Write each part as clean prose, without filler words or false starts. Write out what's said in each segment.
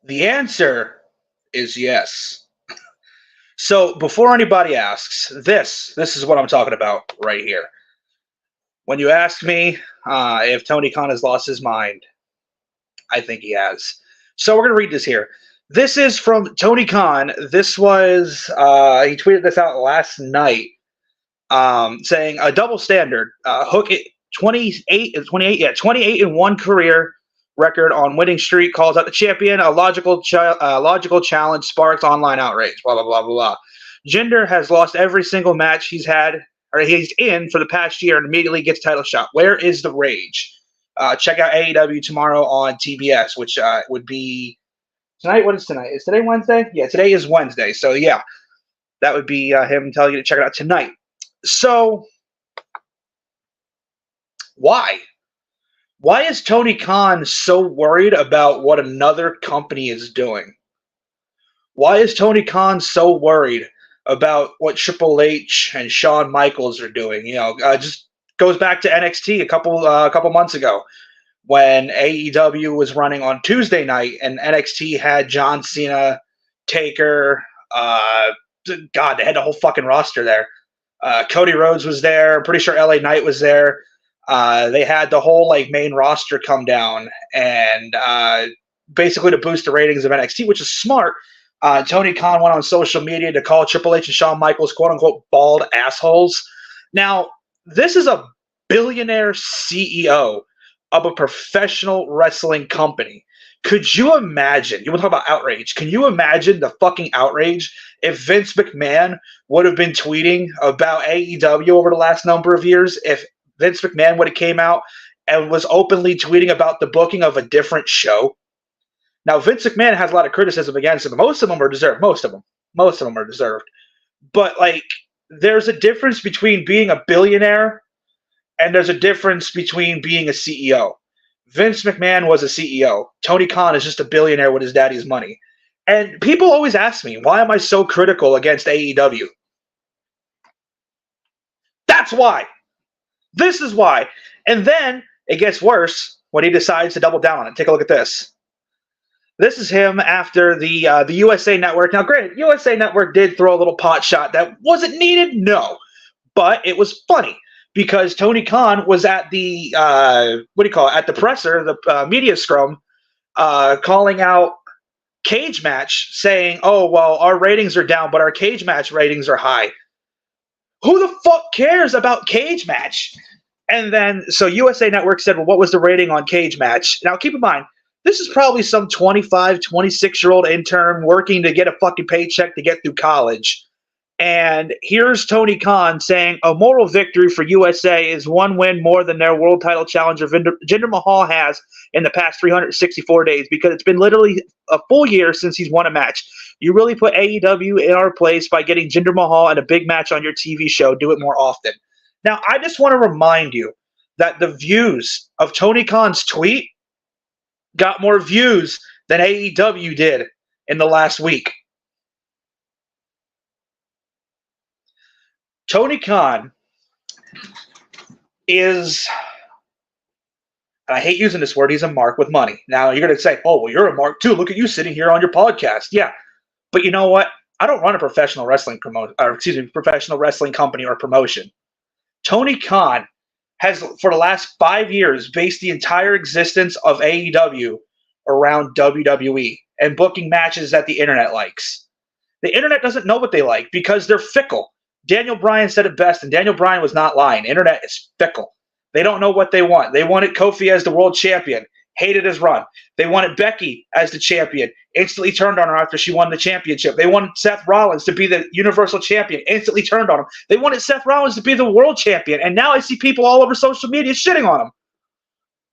The answer is yes. So before anybody asks, this is what I'm talking about right here. When you ask me if Tony Khan has lost his mind, I think he has. So we're going to read this here. This is from Tony Khan. This was, he tweeted this out last night, saying a double standard. Hook it 28, yeah, 28 in one career record on winning streak calls out the champion. A logical challenge sparks online outrage. Blah blah blah blah blah. Jinder has lost every single match he's had or he's in for the past year and immediately gets title shot. Where is the rage? Check out AEW tomorrow on TBS, which would be tonight. What is tonight? Is today Wednesday? Yeah, today is Wednesday. So yeah, that would be him telling you to check it out tonight. So why? Why is Tony Khan so worried about what another company is doing? Why is Tony Khan so worried about what Triple H and Shawn Michaels are doing? Just goes back to NXT a couple months ago when AEW was running on Tuesday night and NXT had John Cena, Taker, God, they had the whole fucking roster there. Cody Rhodes was there. I'm pretty sure LA Knight was there. They had the whole main roster come down and basically to boost the ratings of NXT, which is smart. Tony Khan went on social media to call Triple H and Shawn Michaels quote unquote bald assholes. Now, this is a billionaire CEO of a professional wrestling company. Could you imagine? You want to talk about outrage? Can you imagine the fucking outrage if Vince McMahon would have been tweeting about AEW over the last number of years? If Vince McMahon would have came out and was openly tweeting about the booking of a different show. Now, Vince McMahon has a lot of criticism against him. Most of them are deserved. Most of them are deserved. But, there's a difference between being a billionaire and there's a difference between being a CEO. Vince McMahon was a CEO. Tony Khan is just a billionaire with his daddy's money. And people always ask me, why am I so critical against AEW? That's why. This is why. And then it gets worse when he decides to double down on it. Take a look at this. This is him after the USA Network. Now, granted, USA Network did throw a little pot shot that wasn't needed, no. But it was funny because Tony Khan was at the, at the presser, the media scrum, calling out Cage Match, saying, oh, well, our ratings are down, but our Cage Match ratings are high. Who the fuck cares about Cage Match? And then, so USA Network said, well, what was the rating on Cage Match? Now, keep in mind, this is probably some 25, 26-year-old intern working to get a fucking paycheck to get through college. And here's Tony Khan saying, a moral victory for USA is one win more than their world title challenger Jinder Mahal has in the past 364 days because it's been literally a full year since he's won a match. You really put AEW in our place by getting Jinder Mahal in a big match on your TV show. Do it more often. Now, I just want to remind you that the views of Tony Khan's tweet got more views than AEW did in the last week. Tony Khan is, and I hate using this word, he's a mark with money. Now, you're going to say, oh, well, you're a mark too. Look at you sitting here on your podcast. Yeah, but you know what? I don't run a professional wrestling professional wrestling company or promotion. Tony Khan has, for the last 5 years, based the entire existence of AEW around WWE and booking matches that the internet likes. The internet doesn't know what they like because they're fickle. Daniel Bryan said it best, and Daniel Bryan was not lying. Internet is fickle. They don't know what they want. They wanted Kofi as the world champion. Hated his run. They wanted Becky as the champion. Instantly turned on her after she won the championship. They wanted Seth Rollins to be the Universal Champion. Instantly turned on him. They wanted Seth Rollins to be the world champion. And now I see people all over social media shitting on him.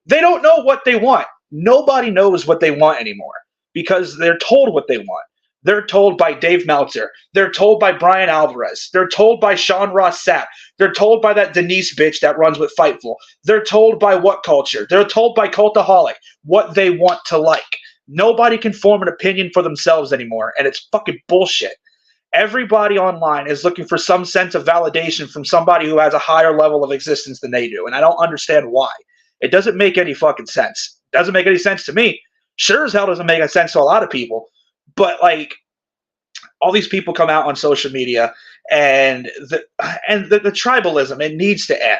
They don't know what they want. Nobody knows what they want anymore because they're told what they want. They're told by Dave Meltzer. They're told by Brian Alvarez. They're told by Sean Ross Sapp. They're told by that Denise bitch that runs with Fightful. They're told by What Culture. They're told by Cultaholic what they want to like. Nobody can form an opinion for themselves anymore, and it's fucking bullshit. Everybody online is looking for some sense of validation from somebody who has a higher level of existence than they do, and I don't understand why. It doesn't make any fucking sense. It doesn't make any sense to me. Sure as hell doesn't make sense to a lot of people. But like all these people come out on social media and the tribalism, it needs to end.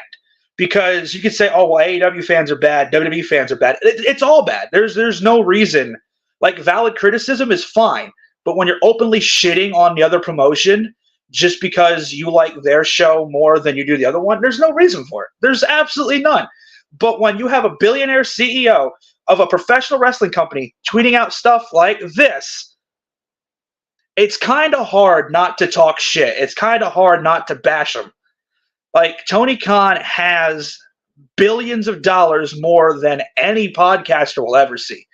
Because you could say, oh well, AEW fans are bad, WWE fans are bad. It's all bad. There's no reason. Like valid criticism is fine, but when you're openly shitting on the other promotion just because you like their show more than you do the other one, there's no reason for it. There's absolutely none. But when you have a billionaire CEO of a professional wrestling company tweeting out stuff like this, it's kind of hard not to talk shit. It's kind of hard not to bash them. Like, Tony Khan has billions of dollars more than any podcaster will ever see.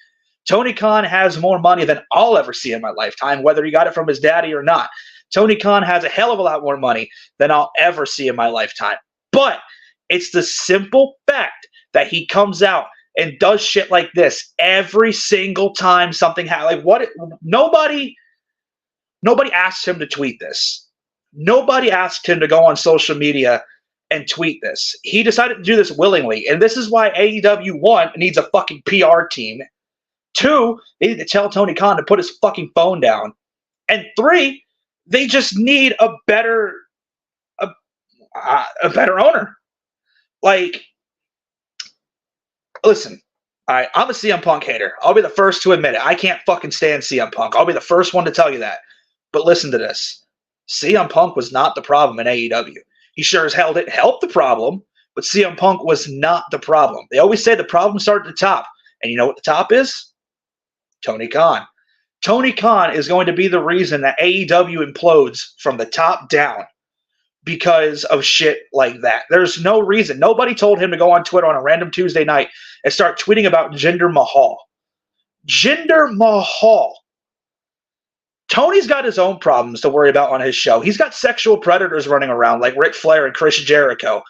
Tony Khan has more money than I'll ever see in my lifetime, whether he got it from his daddy or not. Tony Khan has a hell of a lot more money than I'll ever see in my lifetime. But it's the simple fact that he comes out and does shit like this every single time something happens. Like, what? Nobody asked him to tweet this. Nobody asked him to go on social media and tweet this. He decided to do this willingly. And this is why AEW, one, needs a fucking PR team. Two, they need to tell Tony Khan to put his fucking phone down. And three, they just need a better owner. Like, listen, I'm a CM Punk hater. I'll be the first to admit it. I can't fucking stand CM Punk. I'll be the first one to tell you that. But listen to this. CM Punk was not the problem in AEW. He sure as hell didn't help the problem, but CM Punk was not the problem. They always say the problem started at the top. And you know what the top is? Tony Khan. Tony Khan is going to be the reason that AEW implodes from the top down because of shit like that. There's no reason. Nobody told him to go on Twitter on a random Tuesday night and start tweeting about Jinder Mahal. Jinder Mahal. Tony's got his own problems to worry about on his show. He's got sexual predators running around like Ric Flair and Chris Jericho.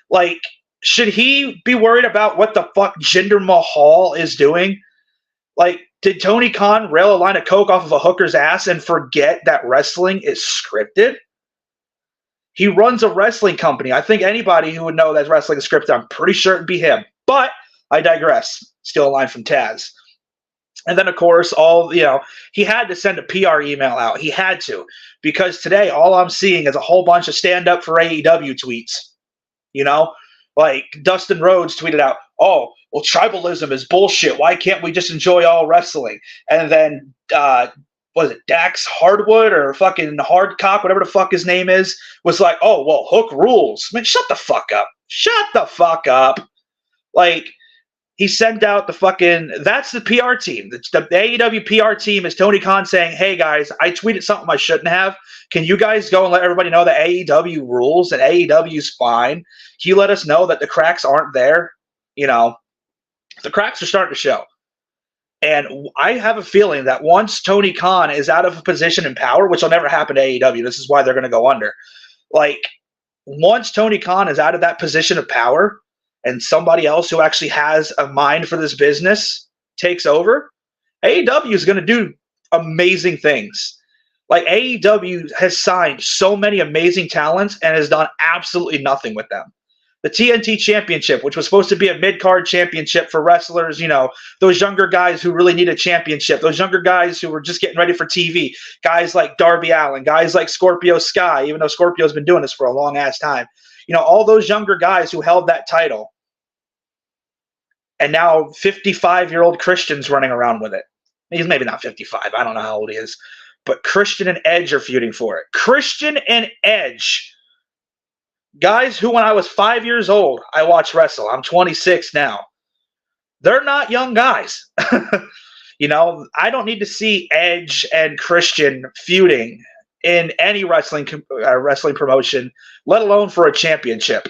Like, should he be worried about what the fuck Jinder Mahal is doing? Like, did Tony Khan rail a line of coke off of a hooker's ass and forget that wrestling is scripted? He runs a wrestling company. I think anybody who would know that wrestling is scripted, I'm pretty sure it'd be him. But I digress. Steal a line from Taz. And then, of course, he had to send a PR email out. He had to. Because today, all I'm seeing is a whole bunch of stand up for AEW tweets. You know? Like, Dustin Rhodes tweeted out, oh, well, tribalism is bullshit. Why can't we just enjoy all wrestling? And then, was it Dax Hardwood or fucking Hardcock, whatever the fuck his name is, was like, oh, well, Hook rules. Man, shut the fuck up. Shut the fuck up. Like, he sent out the fucking, that's the PR team. The AEW PR team is Tony Khan saying, hey, guys, I tweeted something I shouldn't have. Can you guys go and let everybody know that AEW rules and AEW's fine? Can you let us know that the cracks aren't there? You know, the cracks are starting to show. And I have a feeling that once Tony Khan is out of a position in power, which will never happen to AEW, this is why they're going to go under. Like, once Tony Khan is out of that position of power and somebody else who actually has a mind for this business takes over, AEW is going to do amazing things. Like, AEW has signed so many amazing talents and has done absolutely nothing with them. The TNT Championship, which was supposed to be a mid-card championship for wrestlers, you know, those younger guys who really need a championship, those younger guys who were just getting ready for TV, guys like Darby Allin, guys like Scorpio Sky, even though Scorpio's been doing this for a long-ass time. You know, all those younger guys who held that title. And now 55-year-old Christian's running around with it. He's maybe not 55. I don't know how old he is. But Christian and Edge are feuding for it. Christian and Edge. Guys who, when I was 5 years old, I watched wrestle. I'm 26 now. They're not young guys. You know, I don't need to see Edge and Christian feuding in any wrestling promotion, let alone for a championship.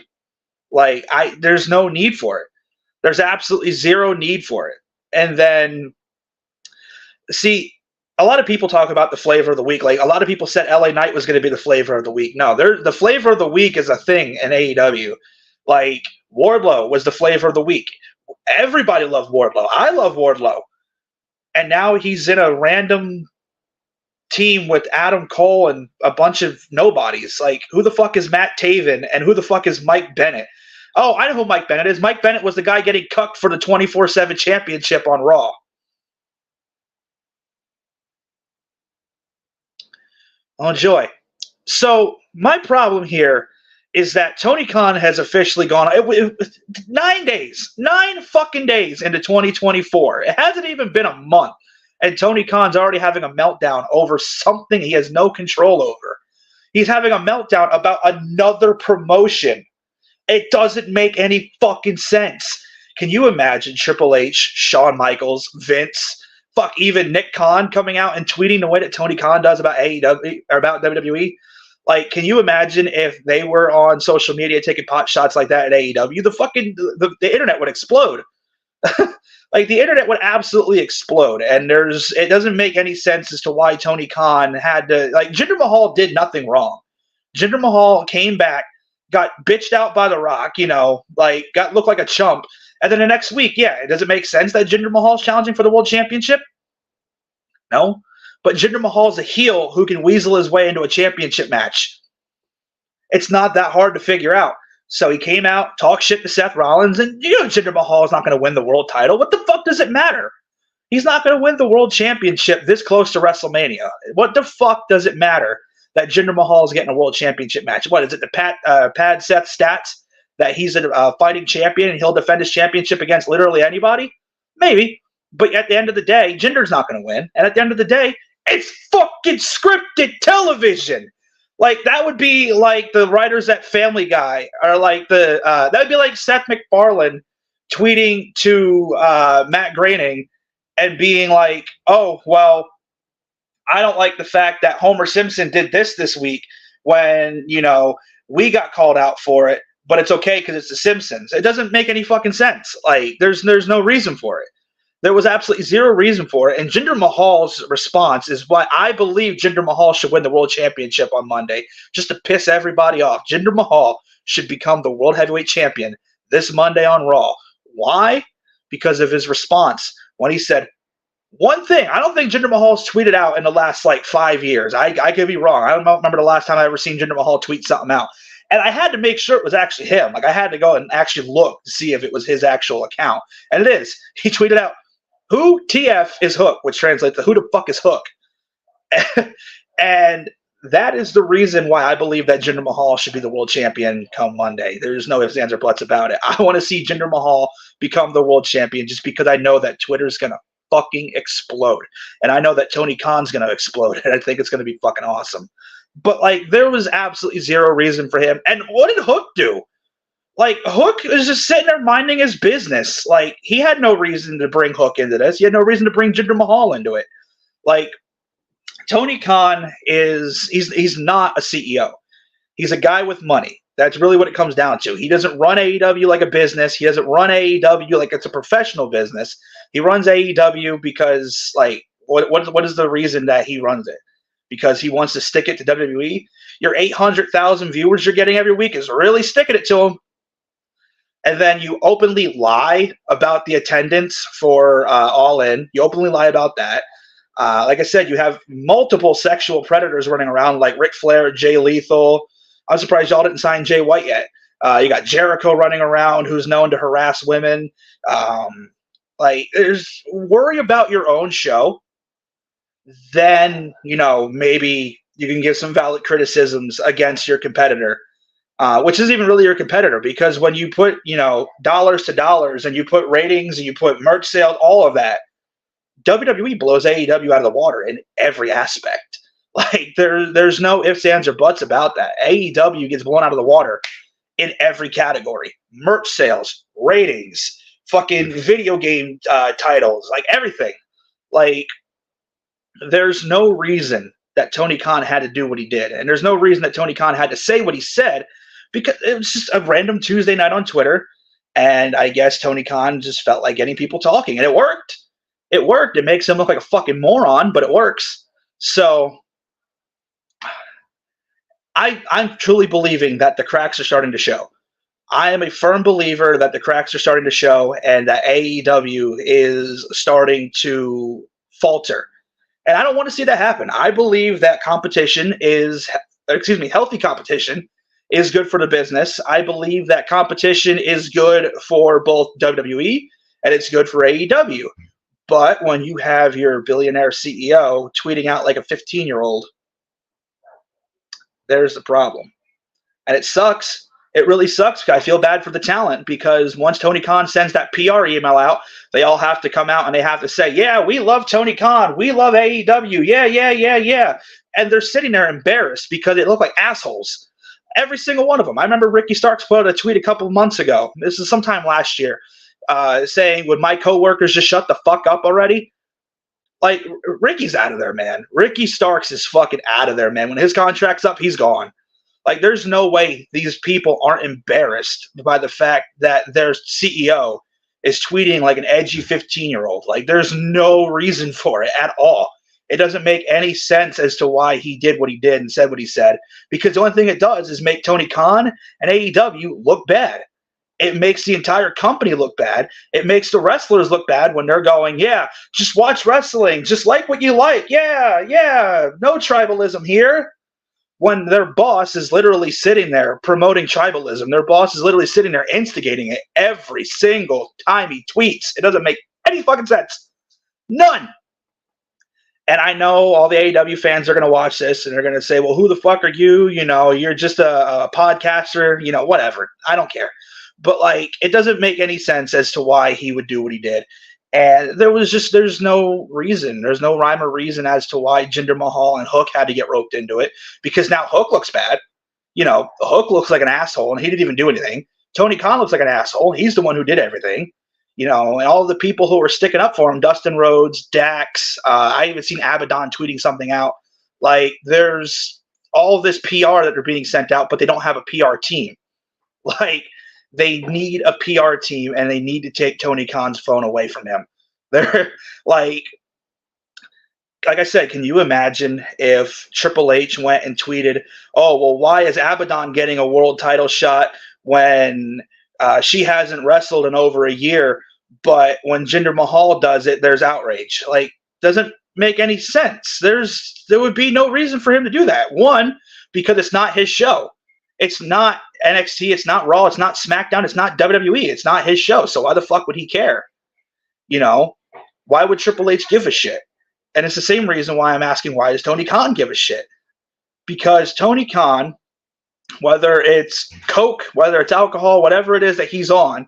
Like, there's no need for it. There's absolutely zero need for it. And then, see, a lot of people talk about the flavor of the week. Like, a lot of people said LA Knight was going to be the flavor of the week. No, the flavor of the week is a thing in AEW. Like, Wardlow was the flavor of the week. Everybody loved Wardlow. I love Wardlow. And now he's in a random team with Adam Cole and a bunch of nobodies. Like, who the fuck is Matt Taven and who the fuck is Mike Bennett? Oh, I know who Mike Bennett is. Mike Bennett was the guy getting cucked for the 24/7 championship on Raw. Oh, joy. So my problem here is that Tony Khan has officially gone 9 days, 9 fucking days into 2024. It hasn't even been a month, and Tony Khan's already having a meltdown over something he has no control over. He's having a meltdown about another promotion. It doesn't make any fucking sense. Can you imagine Triple H, Shawn Michaels, Vince, fuck, even Nick Khan coming out and tweeting the way that Tony Khan does about AEW or about WWE? Like, can you imagine if they were on social media taking pot shots like that at AEW? The internet would explode. Like, the internet would absolutely explode. And it doesn't make any sense as to why Tony Khan had to, like, Jinder Mahal did nothing wrong. Jinder Mahal came back, got bitched out by The Rock, looked like a chump. And then the next week, does it make sense that Jinder Mahal's challenging for the world championship? No. But Jinder Mahal's a heel who can weasel his way into a championship match. It's not that hard to figure out. So he came out, talked shit to Seth Rollins, and Jinder Mahal is not going to win the world title. What the fuck does it matter? He's not going to win the world championship this close to WrestleMania. What the fuck does it matter that Jinder Mahal is getting a world championship match? What is it, the pad Seth stats that he's a fighting champion and he'll defend his championship against literally anybody? Maybe. But at the end of the day, Jinder's not going to win. And at the end of the day, it's fucking scripted television. Like, that would be like the writers at Family Guy, or like that would be like Seth MacFarlane tweeting to Matt Groening and being like, oh, well, I don't like the fact that Homer Simpson did this week when, we got called out for it, but it's okay because it's The Simpsons. It doesn't make any fucking sense. Like, there's no reason for it. There was absolutely zero reason for it. And Jinder Mahal's response is why I believe Jinder Mahal should win the world championship on Monday, just to piss everybody off. Jinder Mahal should become the world heavyweight champion this Monday on Raw. Why? Because of his response when he said one thing. I don't think Jinder Mahal's tweeted out in the last 5 years. I could be wrong. I don't remember the last time I ever seen Jinder Mahal tweet something out. And I had to make sure it was actually him. Like, I had to go and actually look to see if it was his actual account. And it is. He tweeted out, "Who TF is Hook," which translates to "Who the fuck is Hook?" And that is the reason why I believe that Jinder Mahal should be the world champion come Monday. There's no ifs, ands, or buts about it. I want to see Jinder Mahal become the world champion just because I know that Twitter's going to fucking explode. And I know that Tony Khan's going to explode, and I think it's going to be fucking awesome. But, there was absolutely zero reason for him. And what did Hook do? Hook is just sitting there minding his business. He had no reason to bring Hook into this. He had no reason to bring Jinder Mahal into it. Tony Khan he's not a CEO. He's a guy with money. That's really what it comes down to. He doesn't run AEW like a business. He doesn't run AEW like it's a professional business. He runs AEW because, what is the reason that he runs it? Because he wants to stick it to WWE? Your 800,000 viewers you're getting every week is really sticking it to him. And then you openly lie about the attendance for All In. You openly lie about that. Like I said, you have multiple sexual predators running around, like Ric Flair, Jay Lethal. I'm surprised y'all didn't sign Jay White yet. You got Jericho running around, who's known to harass women. There's worry about your own show. Then, maybe you can give some valid criticisms against your competitor. Which isn't even really your competitor, because when you put, dollars to dollars and you put ratings and you put merch sales, all of that, WWE blows AEW out of the water in every aspect. There's no ifs, ands, or buts about that. AEW gets blown out of the water in every category. Merch sales, ratings, fucking video game titles, everything. There's no reason that Tony Khan had to do what he did. And there's no reason that Tony Khan had to say what he said, because it was just a random Tuesday night on Twitter. And I guess Tony Khan just felt like getting people talking, and it worked. It worked. It makes him look like a fucking moron, but it works. So I'm truly believing that the cracks are starting to show. I am a firm believer that the cracks are starting to show and that AEW is starting to falter. And I don't want to see that happen. I believe that healthy competition is good for the business. I believe that competition is good for both WWE and it's good for AEW. But when you have your billionaire CEO tweeting out like a 15-year-old, There's the problem. And it sucks. It really sucks. I feel bad for the talent because once Tony Khan sends that PR email out, they all have to come out and they have to say, yeah, we love Tony Khan. We love AEW. Yeah, yeah, yeah, yeah. And they're sitting there embarrassed because they look like assholes. Every single one of them. I remember Ricky Starks put out a tweet a couple of months ago. This is sometime last year, saying, would my coworkers just shut the fuck up already? Like, Ricky's out of there, man. Ricky Starks is fucking out of there, man. When his contract's up, he's gone. Like, there's no way these people aren't embarrassed by the fact that their CEO is tweeting like an edgy 15-year-old. Like, there's no reason for it at all. It doesn't make any sense as to why he did what he did and said what he said, because the only thing it does is make Tony Khan and AEW look bad. It makes the entire company look bad. It makes the wrestlers look bad when they're going, yeah, just watch wrestling. Just like what you like. Yeah, yeah, no tribalism here. When their boss is literally sitting there promoting tribalism, their boss is literally sitting there instigating it every single time he tweets. It doesn't make any fucking sense. None. And I know all the AEW fans are going to watch this and they're going to say, well, who the fuck are you? You know, you're just a podcaster, you know, whatever. I don't care. But, like, it doesn't make any sense as to why he would do what he did. And there's no reason. There's no rhyme or reason as to why Jinder Mahal and Hook had to get roped into it, because now Hook looks bad. You know, Hook looks like an asshole, and he didn't even do anything. Tony Khan looks like an asshole. He's the one who did everything. You know, and all the people who were sticking up for him, Dustin Rhodes, Dax, I even seen Abaddon tweeting something out. Like, there's all this PR that are being sent out, but they don't have a PR team. Like, they need a PR team, and they need to take Tony Khan's phone away from him. They're like I said, can you imagine if Triple H went and tweeted, oh, well, why is Abaddon getting a world title shot when she hasn't wrestled in over a year, but when Jinder Mahal does it, there's outrage? Like, doesn't make any sense. There would be no reason for him to do that. One, because it's not his show. It's not NXT, it's not Raw, it's not SmackDown, it's not WWE, it's not his show. So why the fuck would he care? You know, why would Triple H give a shit? And it's the same reason why I'm asking, why does Tony Khan give a shit? Because Tony Khan, whether it's Coke, whether it's alcohol, whatever it is that he's on,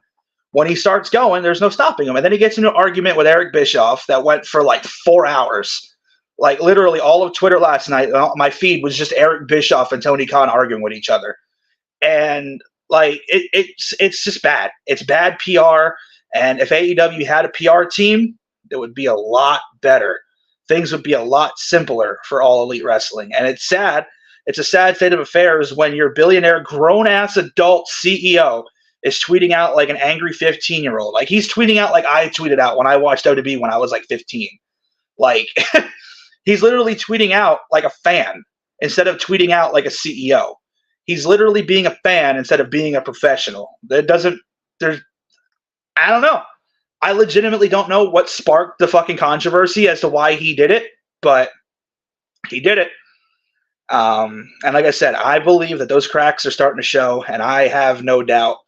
when he starts going, there's no stopping him. And then he gets into an argument with Eric Bischoff that went for like 4 hours. Like, literally all of Twitter last night, my feed was just Eric Bischoff and Tony Khan arguing with each other. And, like, it's just bad. It's bad PR. And if AEW had a PR team, it would be a lot better. Things would be a lot simpler for All Elite Wrestling. And it's sad. It's a sad state of affairs when your billionaire, grown-ass adult CEO is tweeting out like an angry 15-year-old. Like, he's tweeting out like I tweeted out when I watched WWE when I was like 15. Like, he's literally tweeting out like a fan instead of tweeting out like a CEO. He's literally being a fan instead of being a professional. I don't know. I legitimately don't know what sparked the fucking controversy as to why he did it, but he did it. And like I said, I believe that those cracks are starting to show, and I have no doubt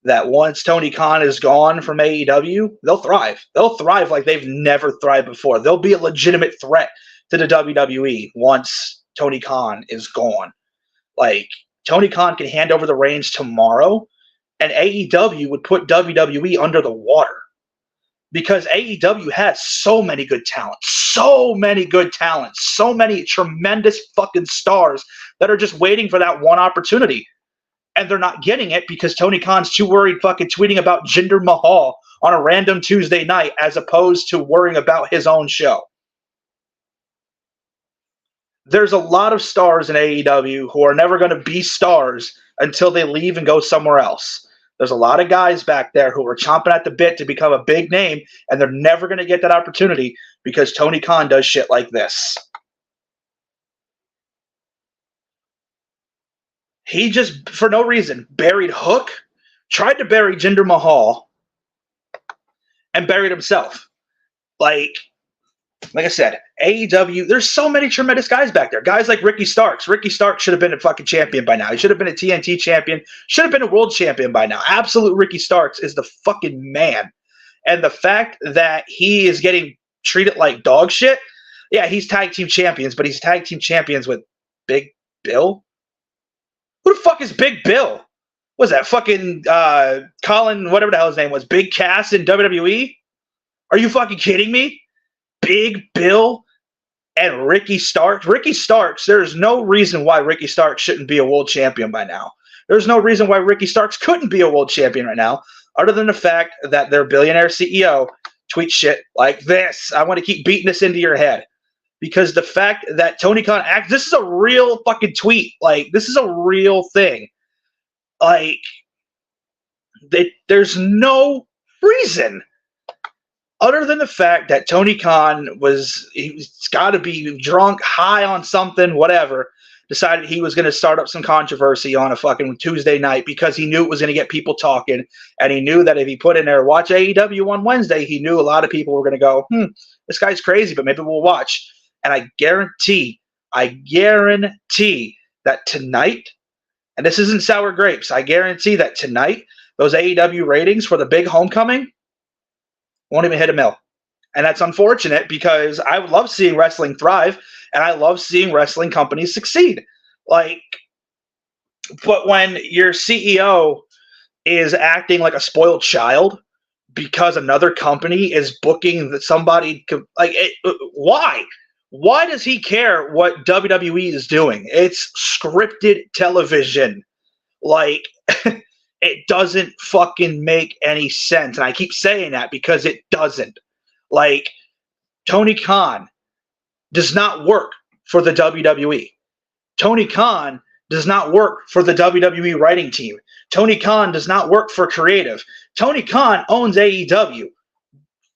that once Tony Khan is gone from AEW, they'll thrive. They'll thrive like they've never thrived before. They'll be a legitimate threat to the WWE once Tony Khan is gone. Like, Tony Khan can hand over the reins tomorrow, and AEW would put WWE under the water. Because AEW has so many good talents, so many tremendous fucking stars that are just waiting for that one opportunity. And they're not getting it because Tony Khan's too worried fucking tweeting about Jinder Mahal on a random Tuesday night as opposed to worrying about his own show. There's a lot of stars in AEW who are never going to be stars until they leave and go somewhere else. There's a lot of guys back there who are chomping at the bit to become a big name, and they're never going to get that opportunity because Tony Khan does shit like this. He just, for no reason, buried Hook, tried to bury Jinder Mahal, and buried himself. Like I said, AEW, there's so many tremendous guys back there. Guys like Ricky Starks. Ricky Starks should have been a fucking champion by now. He should have been a TNT champion. Should have been a world champion by now. Absolute Ricky Starks is the fucking man. And the fact that he is getting treated like dog shit, yeah, he's tag team champions, but he's tag team champions with Big Bill. Who the fuck is Big Bill? Was that fucking Colin, whatever the hell his name was, Big Cass in WWE? Are you fucking kidding me? Big Bill and Ricky Starks. Ricky Starks, there's no reason why Ricky Starks shouldn't be a world champion by now. There's no reason why Ricky Starks couldn't be a world champion right now, other than the fact that their billionaire CEO tweets shit like this. I want to keep beating this into your head. Because the fact that Tony Khan acts, this is a real fucking tweet. Like, this is a real thing. Like, there's no reason other than the fact that Tony Khan he's got to be drunk, high on something, whatever, decided he was going to start up some controversy on a fucking Tuesday night because he knew it was going to get people talking, and he knew that if he put in there, watch AEW on Wednesday, he knew a lot of people were going to go, this guy's crazy, but maybe we'll watch. And I guarantee that tonight, and this isn't sour grapes, I guarantee that tonight, those AEW ratings for the big homecoming won't even hit a mill. And that's unfortunate because I would love seeing wrestling thrive, and I love seeing wrestling companies succeed. Like, but when your CEO is acting like a spoiled child because another company is booking somebody, like, why? Why does he care what WWE is doing? It's scripted television. Like, it doesn't fucking make any sense. And I keep saying that because it doesn't. Like, Tony Khan does not work for the WWE. Tony Khan does not work for the WWE writing team. Tony Khan does not work for creative. Tony Khan owns AEW.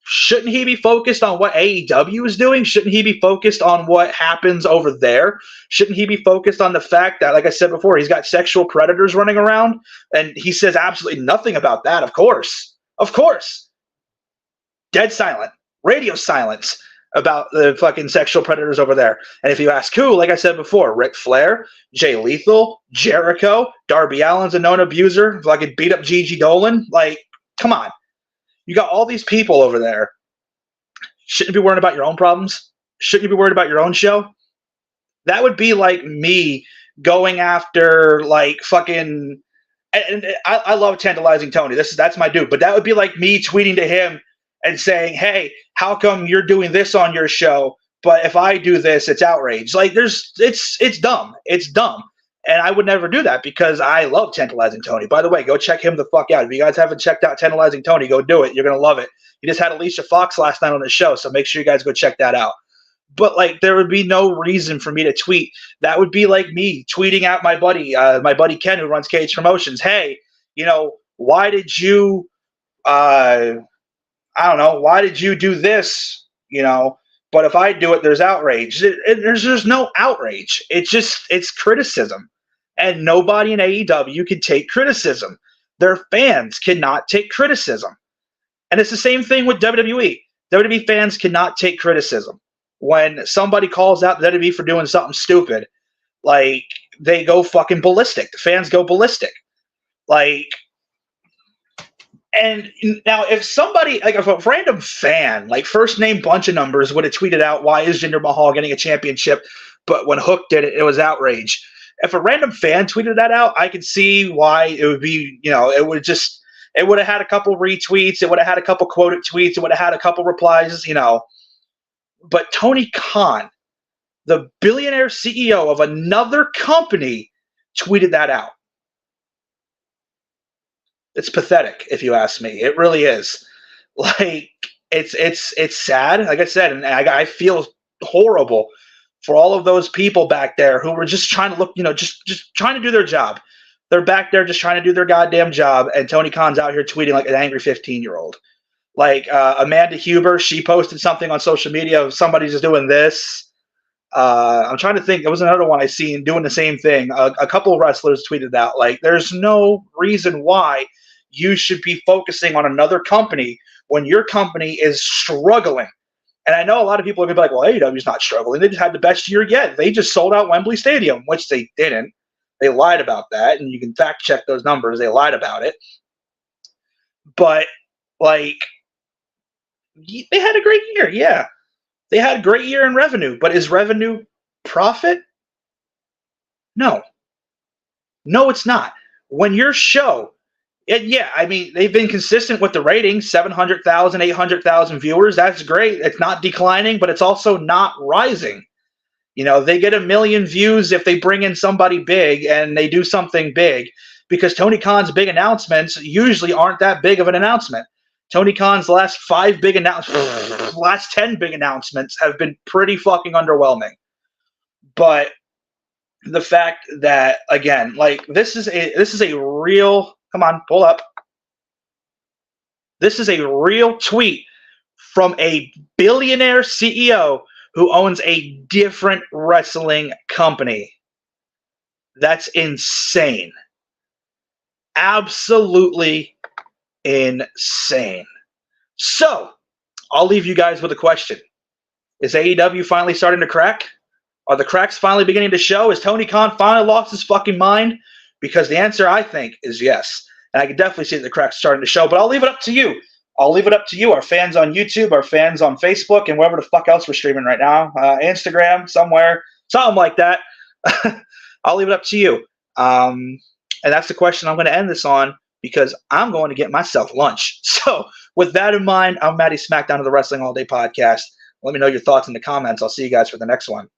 Shouldn't he be focused on what AEW is doing? Shouldn't he be focused on what happens over there? Shouldn't he be focused on the fact that, like I said before, he's got sexual predators running around? And he says absolutely nothing about that, of course. Of course. Dead silent. Radio silence about the fucking sexual predators over there. And if you ask who, like I said before, Ric Flair, Jay Lethal, Jericho, Darby Allin's a known abuser, fucking beat up Gigi Dolan. Like, come on. You got all these people over there. Shouldn't you be worried about your own problems? Shouldn't you be worried about your own show? That would be like me going after, like, fucking. And I love tantalizing Tony. That's my dude. But that would be like me tweeting to him and saying, "Hey, how come you're doing this on your show? But if I do this, it's outrage." Like, it's dumb. It's dumb. And I would never do that because I love Tantalizing Tony. By the way, go check him the fuck out. If you guys haven't checked out Tantalizing Tony, go do it. You're going to love it. He just had Alicia Fox last night on the show, so make sure you guys go check that out. But, like, there would be no reason for me to tweet. That would be like me tweeting out my buddy Ken, who runs Cage Promotions. Hey, why did you, why did you do this, But if I do it, there's outrage. There's no outrage. It's criticism. And nobody in AEW can take criticism. Their fans cannot take criticism. And it's the same thing with WWE. WWE fans cannot take criticism. When somebody calls out the WWE for doing something stupid, like, they go fucking ballistic. The fans go ballistic. Like, and now if somebody, like, if a random fan, like first name bunch of numbers, would have tweeted out, "Why is Jinder Mahal getting a championship?" But when Hook did it, it was outrage. If a random fan tweeted that out, I could see why it would be, it would have had a couple retweets. It would have had a couple quoted tweets. It would have had a couple replies, But Tony Khan, the billionaire CEO of another company, tweeted that out. It's pathetic, if you ask me. It really is. Like, it's sad, like I said, and I feel horrible for all of those people back there who were just trying to look, just trying to do their job. They're back there just trying to do their goddamn job, and Tony Khan's out here tweeting like an angry 15-year-old. Like, Amanda Huber, she posted something on social media of somebody just doing this. I'm trying to think. There was another one I seen doing the same thing. A couple of wrestlers tweeted out, like, there's no reason why you should be focusing on another company when your company is struggling. And I know a lot of people are going to be like, well, AEW's not struggling. They just had the best year yet. They just sold out Wembley Stadium, which they didn't. They lied about that, and you can fact check those numbers. They lied about it. But, like, they had a great year, yeah. They had a great year in revenue, but is revenue profit? No. No, it's not. When your show, I mean, they've been consistent with the ratings, 700,000, 800,000 viewers. That's great. It's not declining, but it's also not rising. You know, they get 1 million views if they bring in somebody big and they do something big, because Tony Khan's big announcements usually aren't that big of an announcement. Tony Khan's last 10 big announcements have been pretty fucking underwhelming. But the fact that, again, like, this is a real, come on, pull up. This is a real tweet from a billionaire CEO who owns a different wrestling company. That's insane. Absolutely insane. So, I'll leave you guys with a question. Is AEW finally starting to crack? Are the cracks finally beginning to show? Has Tony Khan finally lost his fucking mind? Because the answer, I think, is yes. And I can definitely see the cracks starting to show. But I'll leave it up to you. I'll leave it up to you, our fans on YouTube, our fans on Facebook, and wherever the fuck else we're streaming right now. Instagram, somewhere, something like that. I'll leave it up to you. And that's the question I'm going to end this on, because I'm going to get myself lunch. So with that in mind, I'm Matty Smackdown of the Wrestling All Day podcast. Let me know your thoughts in the comments. I'll see you guys for the next one.